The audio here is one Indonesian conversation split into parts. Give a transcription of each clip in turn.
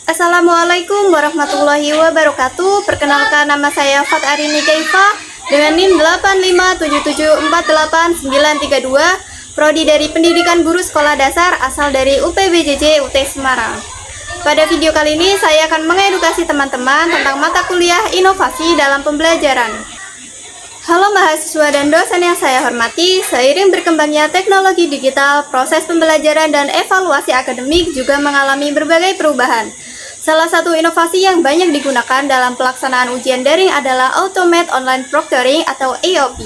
Assalamualaikum warahmatullahi wabarakatuh. Perkenalkan, nama saya Fat Arini Kaifa dengan NIM 85777489932, prodi dari Pendidikan Guru Sekolah Dasar asal dari UPBJJ UT Semarang. Pada video kali ini saya akan mengedukasi teman-teman tentang mata kuliah inovasi dalam pembelajaran. Halo mahasiswa dan dosen yang saya hormati, seiring berkembangnya teknologi digital, proses pembelajaran dan evaluasi akademik juga mengalami berbagai perubahan. Salah satu inovasi yang banyak digunakan dalam pelaksanaan ujian daring adalah Automated Online Proctoring atau AOP.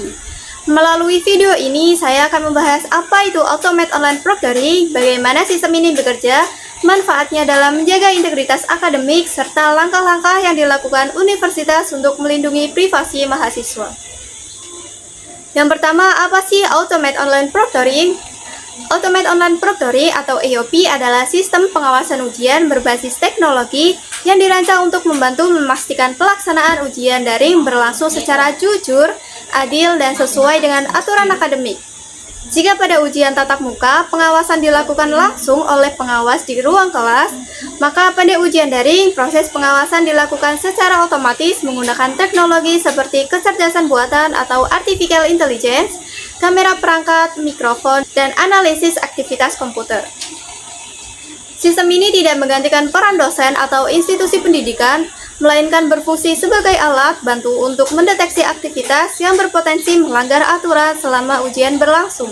Melalui video ini, saya akan membahas apa itu Automated Online Proctoring, bagaimana sistem ini bekerja, manfaatnya dalam menjaga integritas akademik, serta langkah-langkah yang dilakukan universitas untuk melindungi privasi mahasiswa. Yang pertama, apa sih Automated Online Proctoring? Automated Online Proctoring atau AOP adalah sistem pengawasan ujian berbasis teknologi yang dirancang untuk membantu memastikan pelaksanaan ujian daring berlangsung secara jujur, adil, dan sesuai dengan aturan akademik. Jika pada ujian tatap muka, pengawasan dilakukan langsung oleh pengawas di ruang kelas, maka pada ujian daring, proses pengawasan dilakukan secara otomatis menggunakan teknologi seperti kecerdasan buatan atau artificial intelligence, kamera perangkat, mikrofon, dan analisis aktivitas komputer. Sistem ini tidak menggantikan peran dosen atau institusi pendidikan, melainkan berfungsi sebagai alat bantu untuk mendeteksi aktivitas yang berpotensi melanggar aturan selama ujian berlangsung.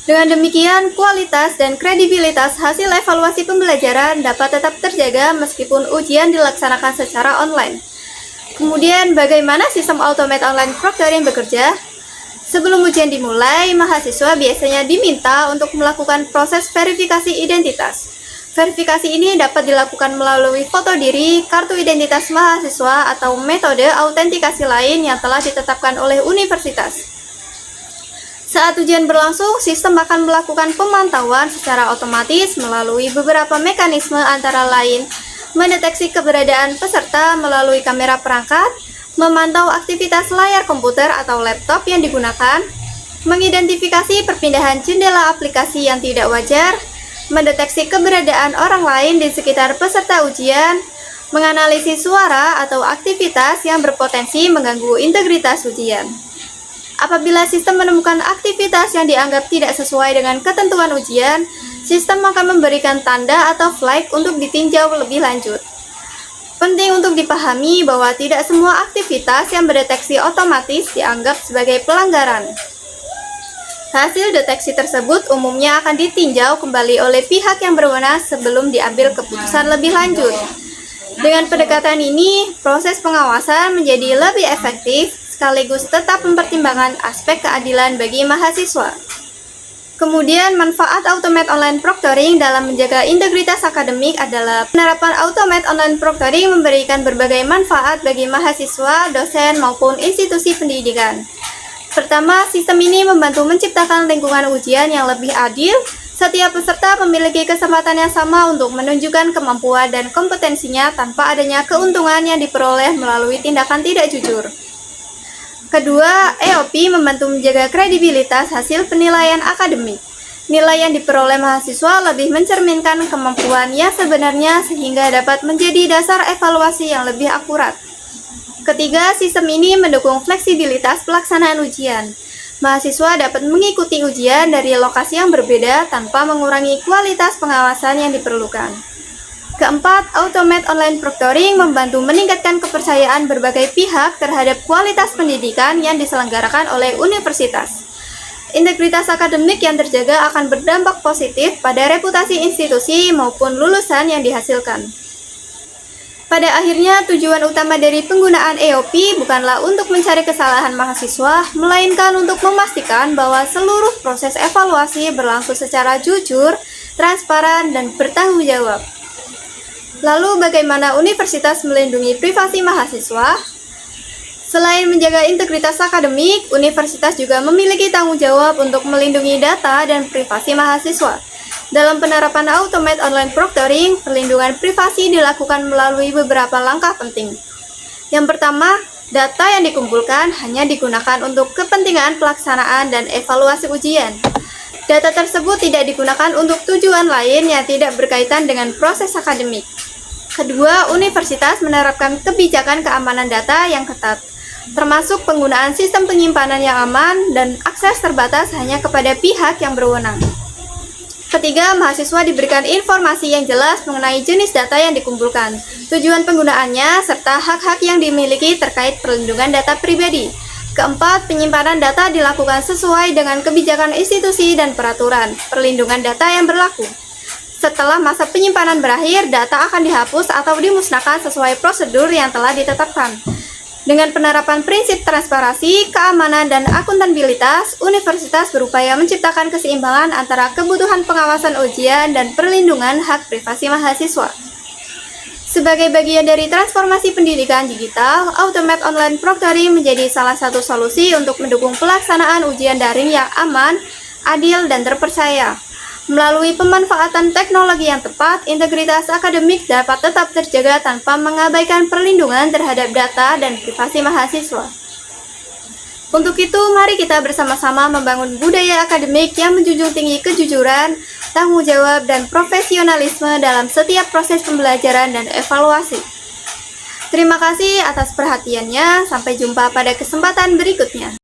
Dengan demikian, kualitas dan kredibilitas hasil evaluasi pembelajaran dapat tetap terjaga meskipun ujian dilaksanakan secara online. Kemudian, bagaimana sistem Automated Online Proctoring bekerja? Sebelum ujian dimulai, mahasiswa biasanya diminta untuk melakukan proses verifikasi identitas. Verifikasi ini dapat dilakukan melalui foto diri, kartu identitas mahasiswa, atau metode autentikasi lain yang telah ditetapkan oleh universitas. Saat ujian berlangsung, sistem akan melakukan pemantauan secara otomatis melalui beberapa mekanisme antara lain mendeteksi keberadaan peserta melalui kamera perangkat, memantau aktivitas layar komputer atau laptop yang digunakan, mengidentifikasi perpindahan jendela aplikasi yang tidak wajar, mendeteksi keberadaan orang lain di sekitar peserta ujian, menganalisis suara atau aktivitas yang berpotensi mengganggu integritas ujian. Apabila sistem menemukan aktivitas yang dianggap tidak sesuai dengan ketentuan ujian, sistem akan memberikan tanda atau flag untuk ditinjau lebih lanjut. Penting untuk dipahami bahwa tidak semua aktivitas yang berdeteksi otomatis dianggap sebagai pelanggaran. Hasil deteksi tersebut umumnya akan ditinjau kembali oleh pihak yang berwenang sebelum diambil keputusan lebih lanjut. Dengan pendekatan ini, proses pengawasan menjadi lebih efektif sekaligus tetap mempertimbangkan aspek keadilan bagi mahasiswa. Kemudian, manfaat Automated Online Proctoring dalam menjaga integritas akademik adalah penerapan Automated Online Proctoring memberikan berbagai manfaat bagi mahasiswa, dosen, maupun institusi pendidikan. Pertama, sistem ini membantu menciptakan lingkungan ujian yang lebih adil. Setiap peserta memiliki kesempatan yang sama untuk menunjukkan kemampuan dan kompetensinya tanpa adanya keuntungan yang diperoleh melalui tindakan tidak jujur. Kedua, AOP membantu menjaga kredibilitas hasil penilaian akademik. Nilai yang diperoleh mahasiswa lebih mencerminkan kemampuan yang sebenarnya sehingga dapat menjadi dasar evaluasi yang lebih akurat. Ketiga, sistem ini mendukung fleksibilitas pelaksanaan ujian. Mahasiswa dapat mengikuti ujian dari lokasi yang berbeda tanpa mengurangi kualitas pengawasan yang diperlukan. Keempat, Automated Online Proctoring membantu meningkatkan kepercayaan berbagai pihak terhadap kualitas pendidikan yang diselenggarakan oleh universitas. Integritas akademik yang terjaga akan berdampak positif pada reputasi institusi maupun lulusan yang dihasilkan. Pada akhirnya, tujuan utama dari penggunaan AOP bukanlah untuk mencari kesalahan mahasiswa, melainkan untuk memastikan bahwa seluruh proses evaluasi berlangsung secara jujur, transparan, dan bertanggung jawab. Lalu, bagaimana universitas melindungi privasi mahasiswa? Selain menjaga integritas akademik, universitas juga memiliki tanggung jawab untuk melindungi data dan privasi mahasiswa. Dalam penerapan Automated Online Proctoring, perlindungan privasi dilakukan melalui beberapa langkah penting. Yang pertama, data yang dikumpulkan hanya digunakan untuk kepentingan pelaksanaan dan evaluasi ujian. Data tersebut tidak digunakan untuk tujuan lain yang tidak berkaitan dengan proses akademik. Kedua, universitas menerapkan kebijakan keamanan data yang ketat, termasuk penggunaan sistem penyimpanan yang aman dan akses terbatas hanya kepada pihak yang berwenang. Ketiga, mahasiswa diberikan informasi yang jelas mengenai jenis data yang dikumpulkan, tujuan penggunaannya, serta hak-hak yang dimiliki terkait perlindungan data pribadi. Keempat, penyimpanan data dilakukan sesuai dengan kebijakan institusi dan peraturan perlindungan data yang berlaku. Setelah masa penyimpanan berakhir, data akan dihapus atau dimusnahkan sesuai prosedur yang telah ditetapkan. Dengan penerapan prinsip transparansi, keamanan, dan akuntabilitas, universitas berupaya menciptakan keseimbangan antara kebutuhan pengawasan ujian dan perlindungan hak privasi mahasiswa. Sebagai bagian dari transformasi pendidikan digital, Automate Online Proctoring menjadi salah satu solusi untuk mendukung pelaksanaan ujian daring yang aman, adil, dan terpercaya. Melalui pemanfaatan teknologi yang tepat, integritas akademik dapat tetap terjaga tanpa mengabaikan perlindungan terhadap data dan privasi mahasiswa. Untuk itu, mari kita bersama-sama membangun budaya akademik yang menjunjung tinggi kejujuran, tanggung jawab, dan profesionalisme dalam setiap proses pembelajaran dan evaluasi. Terima kasih atas perhatiannya, sampai jumpa pada kesempatan berikutnya.